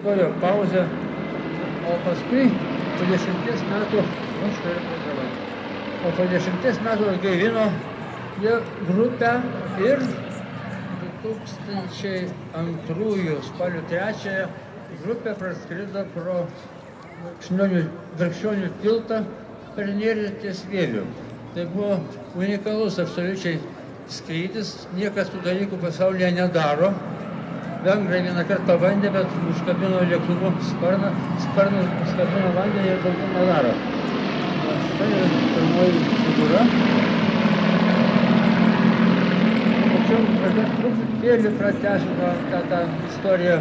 Stojo pauzę, o paskui po 10 metų, po 10 metų atgaivino jie grupę ir 2002 spalio 3 grupė praskrido pro Verkšnionių tiltą per Nerį ties Vėlių. Tai buvo unikalus absoliučiai skrydis, niekas tų dalykų pasaulyje nedaro. Vengrai vieną kartą bandė, bet užkabino lėktuvo sparną, užkabino vandenį ir daugiau nedaro. Štai yra pirmoji figūra. Tačiau truputėlį pratęsiu tą istoriją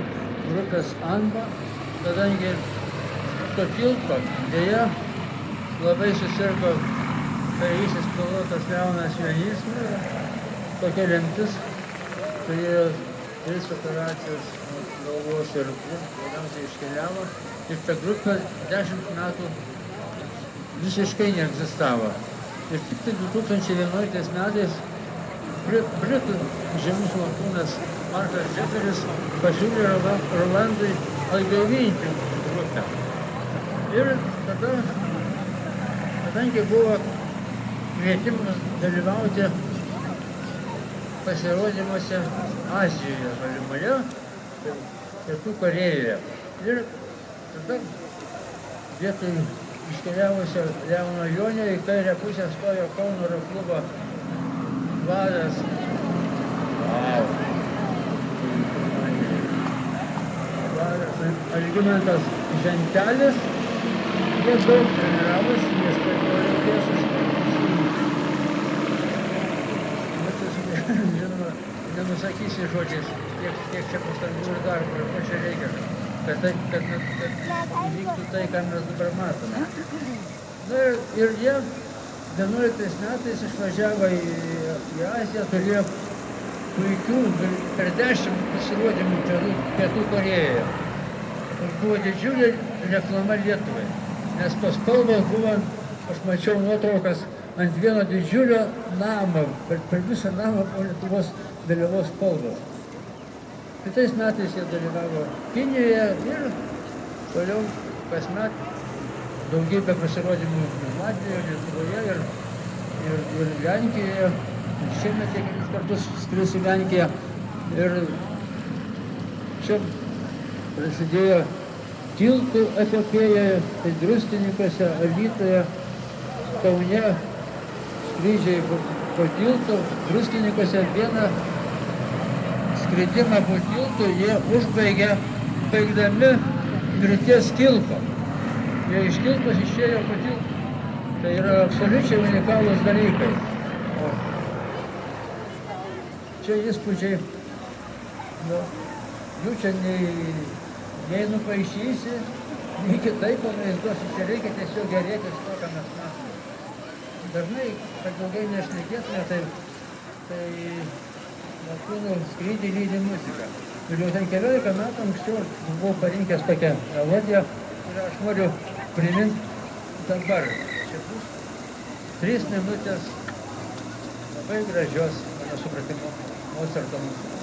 grupės Anba, kadangi to tilto dėja labai susirgo karisysis pilotas Leonas Jonys, tokia lemtis, turėjo 3 operacijas ant galvos ir galiausiai iškeliavo. Ir ta grupė 10 metų visiškai neegzistavo. Ir tik tai 2011 metais britų žemus lakūnas Markas Džeferis pasiūlė Rolandui atgaivinti grupę. Ir tada, kadangi buvo kvietimas dalyvauti pasirodymuose Azijoje, Valimoje, Pietų Korėjoje. Ir tada vietoj iškeliavusio Leono Jonio į kairę pusę stojo Kauno aeroklubo vadas. Algimantas Žentelis. Jie daug treniravosi, nes pradėjo reikėsus. Žinoma, nenusakysi žodžiais, kiek čia pastangų ir darbo, ir ko čia reikia, kad įvyktų tai, ką mes dabar matome. Na ir jie 11 metais išvažiavo į Aziją, turėjo puikių, per 10 pasirodymų Pietų Korėjoje. Ir buvo didžiulė reklama Lietuvai, nes tos spalvos buvo, aš mačiau nuotraukas, ant vieno didžiulio namo, per visą namą buvo Lietuvos vėliavos spalvos. Kitais metais jie dalyvavo Kinijoje ir toliau kasmet daugybę pasirodymų Latvijoje, Lietuvoje ir Lenkijoje. Šiemet jie kelis kartus skris į Lenkiją. Ir čia prasidėjo tiltų epopėjoje, tai Druskininkuose, Alytuje, Kaune, skrydžiai po tiltu, Druskininkuose vieną skridimą po tiltu jie užbaigė baigdami Mirties kilpą. Jie iš kilpos išėjo po tiltu. Tai yra absoliučiai unikalūs dalykai. O čia įspūdžiai, jų čia nei nupaišysi, nei kitaip pavaizduosi, čia reikia tiesiog gerėtis to, ką mes matome. Dažnai, kad ilgai nešnekėtume, tai lakūnų skrydį lydi muzika. Ir jau ten 14 metų anksčiau buvau parinkęs tokią melodiją, kurią aš noriu priminti dabar. Čia bus 3 minutės labai gražios, mano supratimo, Mozarto muzikos.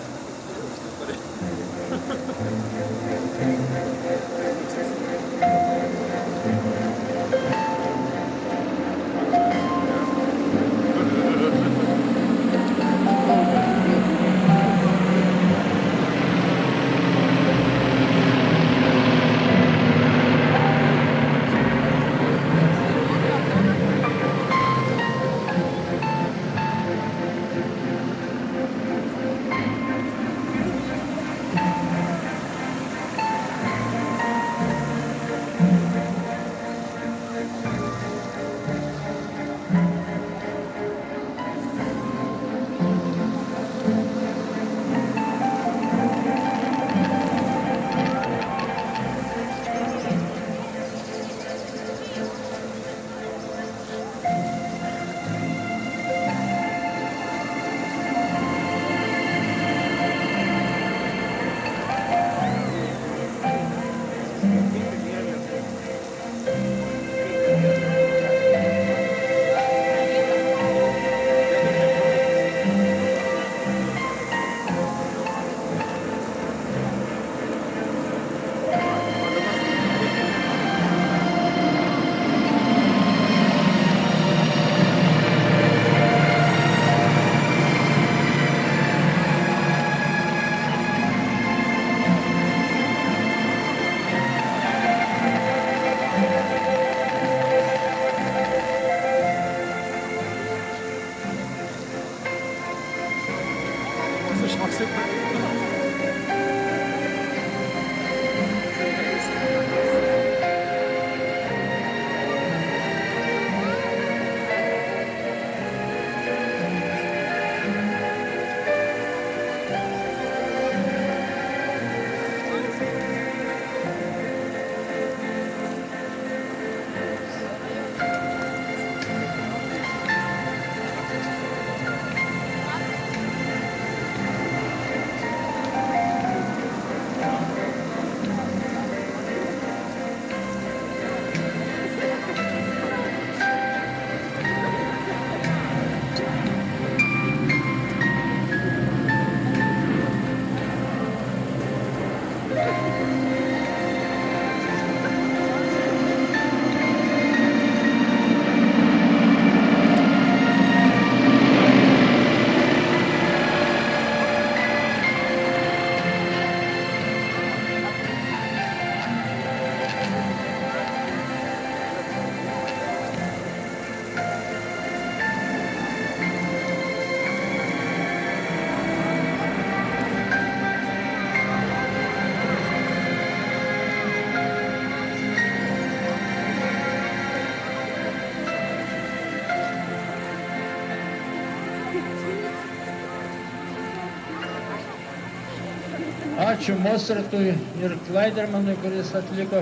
ačiū Mozartui ir Klaidermanui, kuris atliko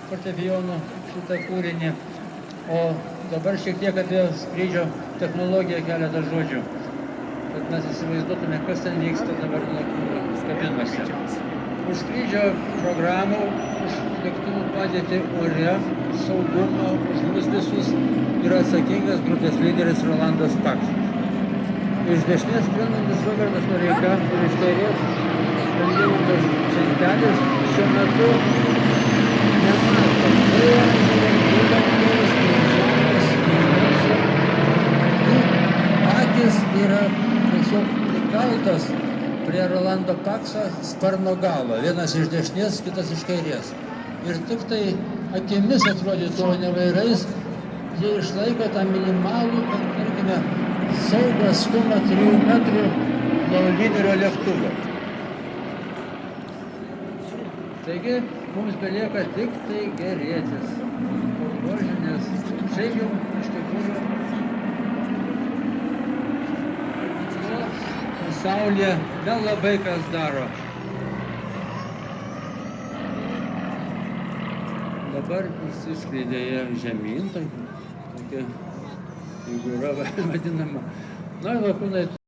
fortepijono šitą kūrinį. O dabar šiek tiek apie skrydžio technologiją keletą žodžių, kad mes įsivaizduotume, kas ten vyksta dabar kabinose. Už skrydžio programų, už lėktuvų padėtį ore, saugumą, už mus visus yra atsakingas grupės lyderis Rolandas Paksas. Iš dešinės skrendantis Robertas Noreika ir iš kairės Algimantas Čentelis šiuo metu nemato. Akis yra tiesiog prikaltas prie Rolando Pakso sparno galo. Vienas iš dešinės, kitas iš kairės. Ir tik tai akimis atrodytų, o ne vairais, jie išlaiko tą minimalų, tarkime, saugą atstumą 3 metrų nuo lyderio lėktuvo. Taigi, mums belieka tik tai gerėtis. Nes šiaip jau iš tikrųjų pasaulyje nelabai kas daro. Dabar išsiskleidė jie žemyn, tokia figūra vadinama. Na, lakūnai